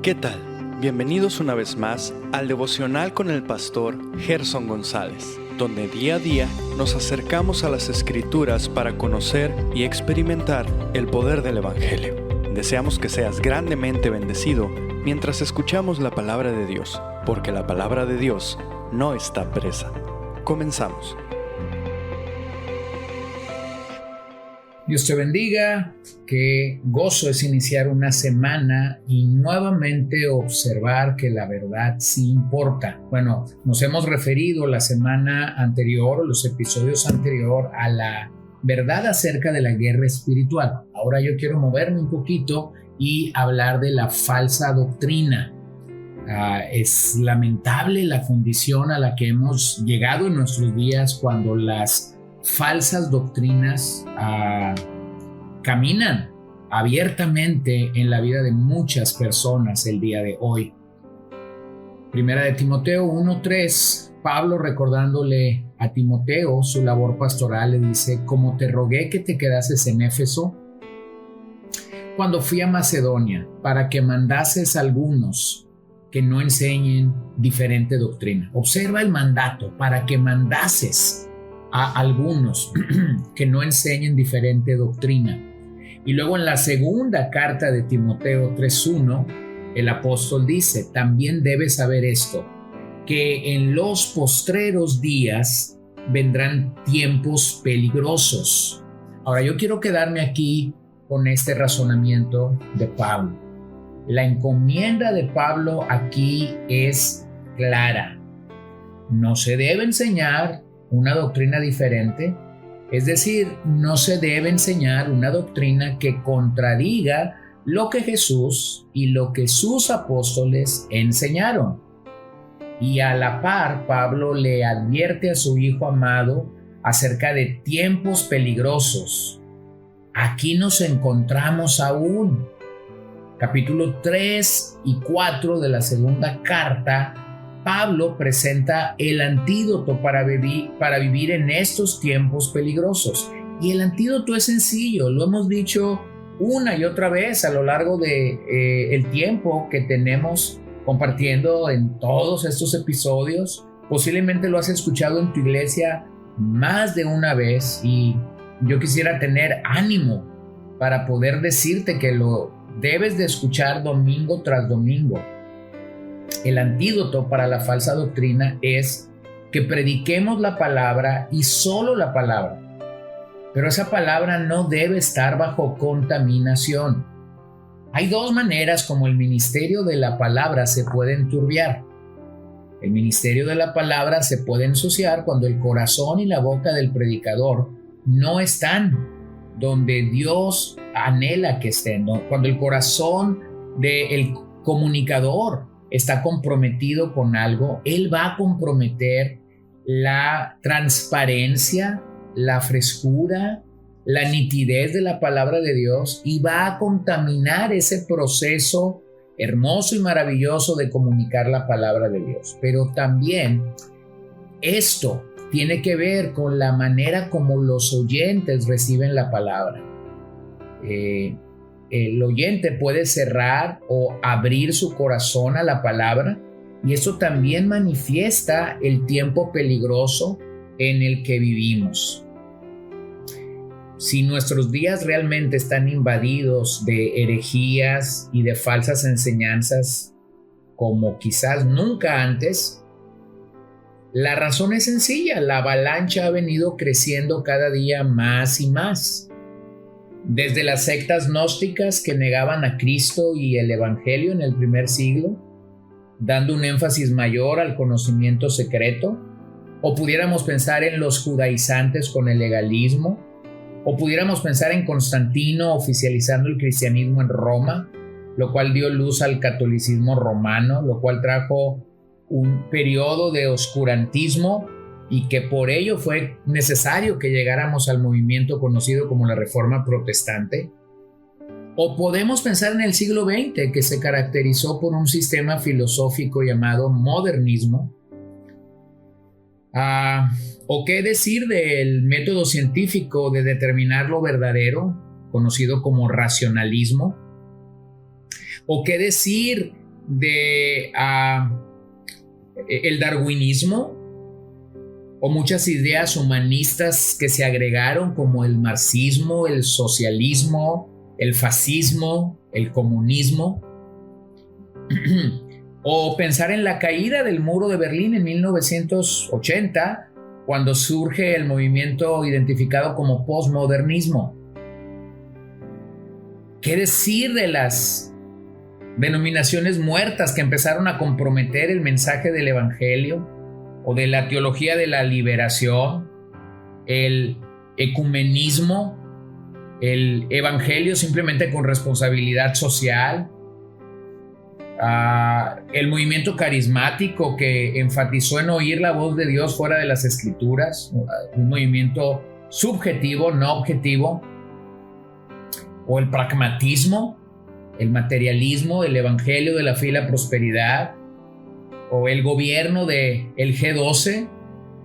¿Qué tal? Bienvenidos una vez más al devocional con el pastor Gerson González, donde día a día nos acercamos a las Escrituras para conocer y experimentar el poder del Evangelio. Deseamos que seas grandemente bendecido mientras escuchamos la palabra de Dios, porque la palabra de Dios no está presa. Comenzamos. Dios te bendiga, qué gozo es iniciar una semana y nuevamente observar que la verdad sí importa. Bueno, nos hemos referido la semana anterior, los episodios anteriores, a la verdad acerca de la guerra espiritual. Ahora yo quiero moverme un poquito y hablar de la falsa doctrina. Es lamentable la condición a la que hemos llegado en nuestros días cuando las falsas doctrinas caminan abiertamente en la vida de muchas personas el día de hoy. Primera de Timoteo 1:3, Pablo recordándole a Timoteo su labor pastoral le dice: como te rogué que te quedases en Éfeso cuando fui a Macedonia, para que mandases a algunos que no enseñen diferente doctrina. Observa el mandato: para que mandases a algunos que no enseñen diferente doctrina. Y luego en la segunda carta de Timoteo 3:1, el apóstol dice: también debes saber esto, que en los postreros días vendrán tiempos peligrosos. Ahora yo quiero quedarme aquí con este razonamiento de Pablo. La encomienda de Pablo aquí es clara. No se debe enseñar una doctrina diferente, es decir, no se debe enseñar una doctrina que contradiga lo que Jesús y lo que sus apóstoles enseñaron. Y a la par, Pablo le advierte a su hijo amado acerca de tiempos peligrosos. Aquí nos encontramos aún. Capítulo 3 y 4 de la segunda carta, Pablo presenta el antídoto para vivir en estos tiempos peligrosos. Y el antídoto es sencillo, lo hemos dicho una y otra vez a lo largo de el tiempo que tenemos compartiendo en todos estos episodios. Posiblemente lo has escuchado en tu iglesia más de una vez y yo quisiera tener ánimo para poder decirte que lo debes de escuchar domingo tras domingo. El antídoto para la falsa doctrina es que prediquemos la palabra y solo la palabra. Pero esa palabra no debe estar bajo contaminación. Hay dos maneras como el ministerio de la palabra se puede enturbiar. El ministerio de la palabra se puede ensuciar cuando el corazón y la boca del predicador no están donde Dios anhela que estén, ¿no? Cuando el corazón del comunicador está comprometido con algo, él va a comprometer la transparencia, la frescura, la nitidez de la palabra de Dios y va a contaminar ese proceso hermoso y maravilloso de comunicar la palabra de Dios. Pero también esto tiene que ver con la manera como los oyentes reciben la palabra. El oyente puede cerrar o abrir su corazón a la palabra y eso también manifiesta el tiempo peligroso en el que vivimos. Si nuestros días realmente están invadidos de herejías y de falsas enseñanzas como quizás nunca antes, la razón es sencilla: la avalancha ha venido creciendo cada día más y más. Desde las sectas gnósticas que negaban a Cristo y el Evangelio en el primer siglo, dando un énfasis mayor al conocimiento secreto, o pudiéramos pensar en los judaizantes con el legalismo, o pudiéramos pensar en Constantino oficializando el cristianismo en Roma, lo cual dio luz al catolicismo romano, lo cual trajo un periodo de oscurantismo y que por ello fue necesario que llegáramos al movimiento conocido como la Reforma Protestante. O podemos pensar en el siglo XX, que se caracterizó por un sistema filosófico llamado modernismo. ¿O qué decir del método científico de determinar lo verdadero, conocido como racionalismo? ¿O qué decir de el darwinismo o muchas ideas humanistas que se agregaron, como el marxismo, el socialismo, el fascismo, el comunismo. O pensar en la caída del muro de Berlín en 1980, cuando surge el movimiento identificado como posmodernismo. ¿Qué decir de las denominaciones muertas que empezaron a comprometer el mensaje del evangelio, o de la teología de la liberación, el ecumenismo, el evangelio simplemente con responsabilidad social, el movimiento carismático que enfatizó en oír la voz de Dios fuera de las escrituras, un movimiento subjetivo, no objetivo, o el pragmatismo, el materialismo, el evangelio de la fe y la prosperidad, o el gobierno del G12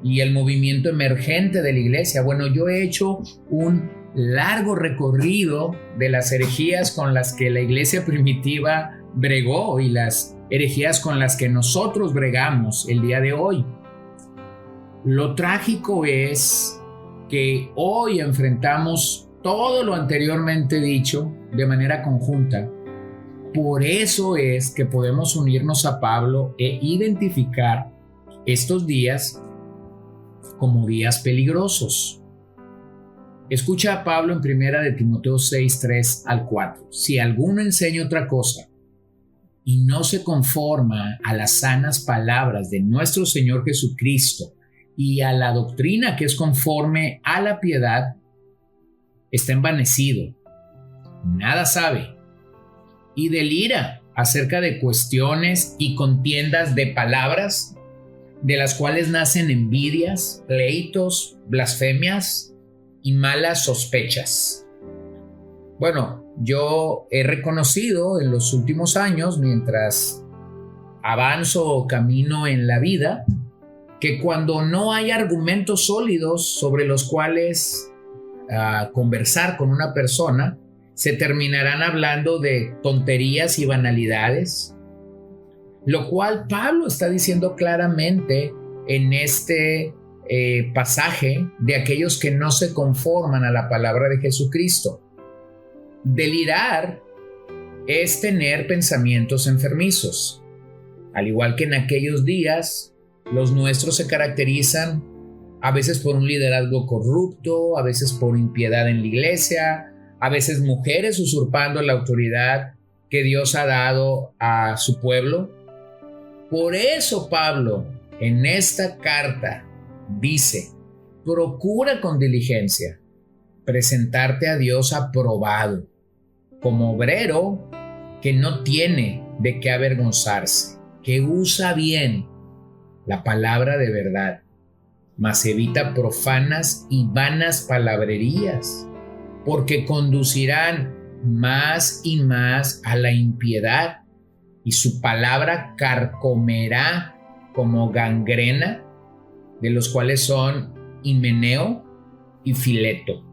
y el movimiento emergente de la iglesia. Bueno, yo he hecho un largo recorrido de las herejías con las que la iglesia primitiva bregó y las herejías con las que nosotros bregamos el día de hoy. Lo trágico es que hoy enfrentamos todo lo anteriormente dicho de manera conjunta. Por eso es que podemos unirnos a Pablo e identificar estos días como días peligrosos. Escucha a Pablo en 1 de Timoteo 6, 3 al 4. Si alguno enseña otra cosa y no se conforma a las sanas palabras de nuestro Señor Jesucristo y a la doctrina que es conforme a la piedad, está envanecido, nada sabe y delira acerca de cuestiones y contiendas de palabras, de las cuales nacen envidias, pleitos, blasfemias y malas sospechas. Bueno, yo he reconocido en los últimos años, mientras avanzo o camino en la vida, que cuando no hay argumentos sólidos sobre los cuales conversar con una persona, se terminarán hablando de tonterías y banalidades, lo cual Pablo está diciendo claramente en este pasaje de aquellos que no se conforman a la palabra de Jesucristo. Delirar es tener pensamientos enfermizos. Al igual que en aquellos días, los nuestros se caracterizan a veces por un liderazgo corrupto, a veces por impiedad en la iglesia, a veces mujeres usurpando la autoridad que Dios ha dado a su pueblo. Por eso Pablo en esta carta dice: procura con diligencia presentarte a Dios aprobado, como obrero que no tiene de qué avergonzarse, que usa bien la palabra de verdad, mas evita profanas y vanas palabrerías, porque conducirán más y más a la impiedad, y su palabra carcomerá como gangrena, de los cuales son Himeneo y Fileto.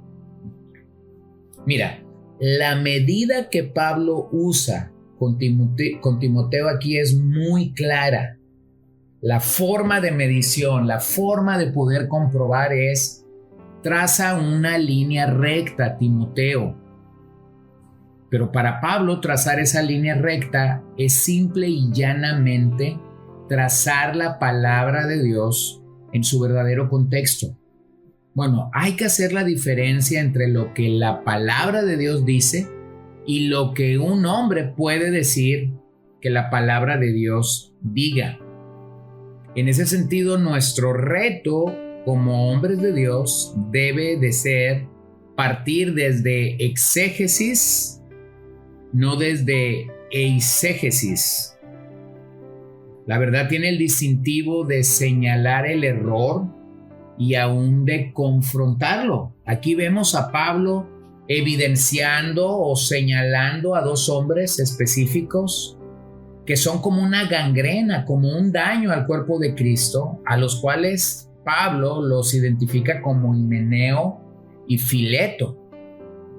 Mira, la medida que Pablo usa con Timoteo aquí es muy clara. La forma de medición, la forma de poder comprobar es: traza una línea recta, Timoteo. Pero para Pablo, trazar esa línea recta es simple y llanamente trazar la palabra de Dios en su verdadero contexto. Bueno, hay que hacer la diferencia entre lo que la palabra de Dios dice y lo que un hombre puede decir que la palabra de Dios diga. En ese sentido, nuestro reto como hombres de Dios debe de ser partir desde exégesis, no desde eisegesis. La verdad tiene el distintivo de señalar el error y aún de confrontarlo. Aquí vemos a Pablo evidenciando o señalando a dos hombres específicos que son como una gangrena, como un daño al cuerpo de Cristo, a los cuales Pablo los identifica como Himeneo y Fileto.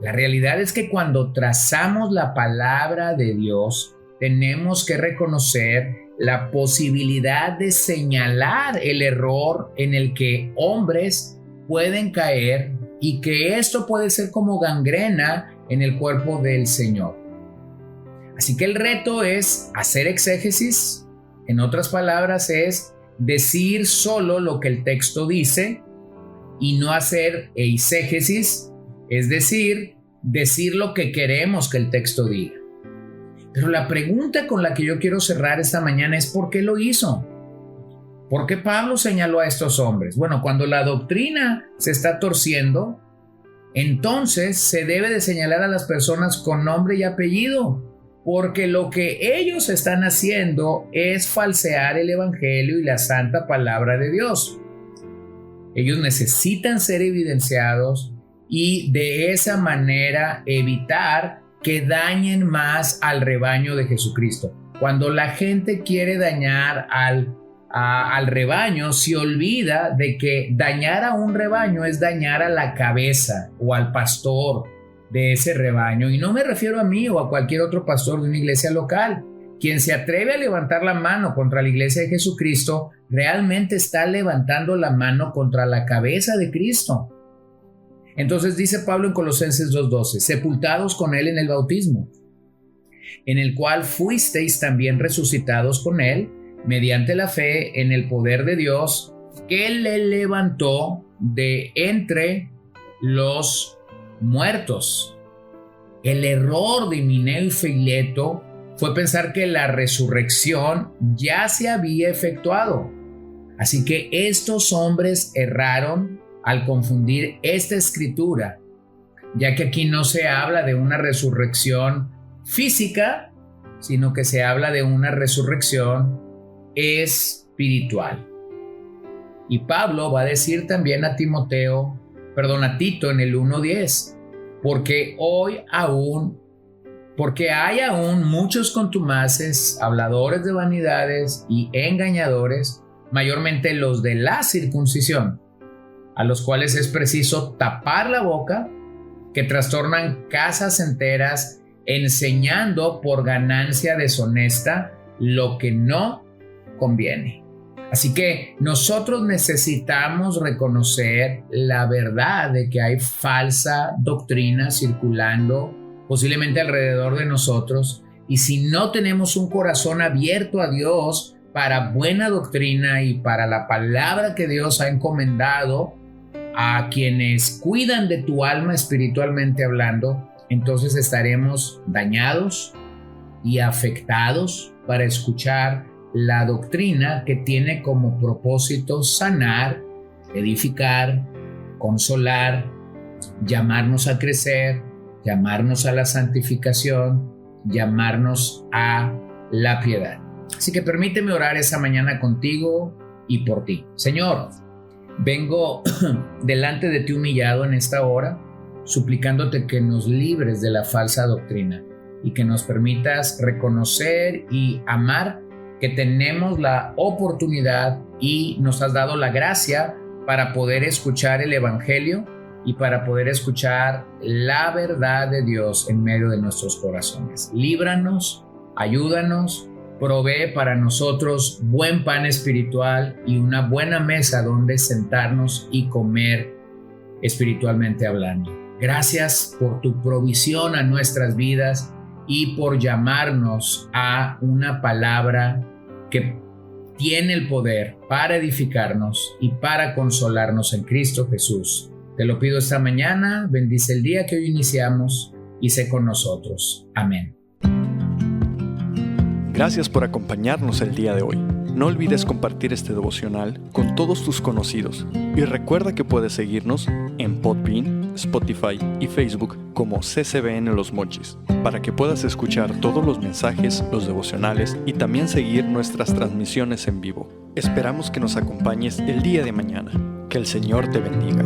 La realidad es que cuando trazamos la palabra de Dios tenemos que reconocer la posibilidad de señalar el error en el que hombres pueden caer y que esto puede ser como gangrena en el cuerpo del Señor. Así que el reto es hacer exégesis, en otras palabras es decir solo lo que el texto dice y no hacer eisegesis, es decir lo que queremos que el texto diga. Pero la pregunta con la que yo quiero cerrar esta mañana es ¿por qué lo hizo? ¿Por qué Pablo señaló a estos hombres? Bueno, cuando la doctrina se está torciendo, entonces se debe de señalar a las personas con nombre y apellido, porque lo que ellos están haciendo es falsear el evangelio y la santa palabra de Dios. Ellos necesitan ser evidenciados y de esa manera evitar que dañen más al rebaño de Jesucristo. Cuando la gente quiere dañar al rebaño, se olvida de que dañar a un rebaño es dañar a la cabeza o al pastor de ese rebaño. Y no me refiero a mí o a cualquier otro pastor de una iglesia local. Quien se atreve a levantar la mano contra la iglesia de Jesucristo realmente está levantando la mano contra la cabeza de Cristo. Entonces dice Pablo en Colosenses 2:12, sepultados con él en el bautismo, en el cual fuisteis también resucitados con él, mediante la fe en el poder de Dios, que le levantó de entre los muertos. El error de Himeneo y Fileto fue pensar que la resurrección ya se había efectuado. Así que estos hombres erraron al confundir esta escritura, ya que aquí no se habla de una resurrección física, sino que se habla de una resurrección espiritual. Y Pablo va a decir también a Tito en el 1:10, porque hay aún muchos contumaces, habladores de vanidades y engañadores, mayormente los de la circuncisión, a los cuales es preciso tapar la boca, que trastornan casas enteras, enseñando por ganancia deshonesta lo que no conviene. Así que nosotros necesitamos reconocer la verdad de que hay falsa doctrina circulando posiblemente alrededor de nosotros, y si no tenemos un corazón abierto a Dios para buena doctrina y para la palabra que Dios ha encomendado a quienes cuidan de tu alma espiritualmente hablando, entonces estaremos dañados y afectados para escuchar la doctrina que tiene como propósito sanar, edificar, consolar, llamarnos a crecer, llamarnos a la santificación, llamarnos a la piedad. Así que permíteme orar esa mañana contigo y por ti. Señor, vengo delante de ti humillado en esta hora, suplicándote que nos libres de la falsa doctrina y que nos permitas reconocer y amar que tenemos la oportunidad y nos has dado la gracia para poder escuchar el evangelio y para poder escuchar la verdad de Dios en medio de nuestros corazones. Líbranos, ayúdanos, provee para nosotros buen pan espiritual y una buena mesa donde sentarnos y comer espiritualmente hablando. Gracias por tu provisión a nuestras vidas y por llamarnos a una palabra que tiene el poder para edificarnos y para consolarnos en Cristo Jesús. Te lo pido esta mañana, bendice el día que hoy iniciamos y sé con nosotros. Amén. Gracias por acompañarnos el día de hoy. No olvides compartir este devocional con todos tus conocidos y recuerda que puedes seguirnos en Podbean, Spotify y Facebook como CCBN Los Mochis para que puedas escuchar todos los mensajes, los devocionales y también seguir nuestras transmisiones en vivo. Esperamos que nos acompañes el día de mañana. Que el Señor te bendiga.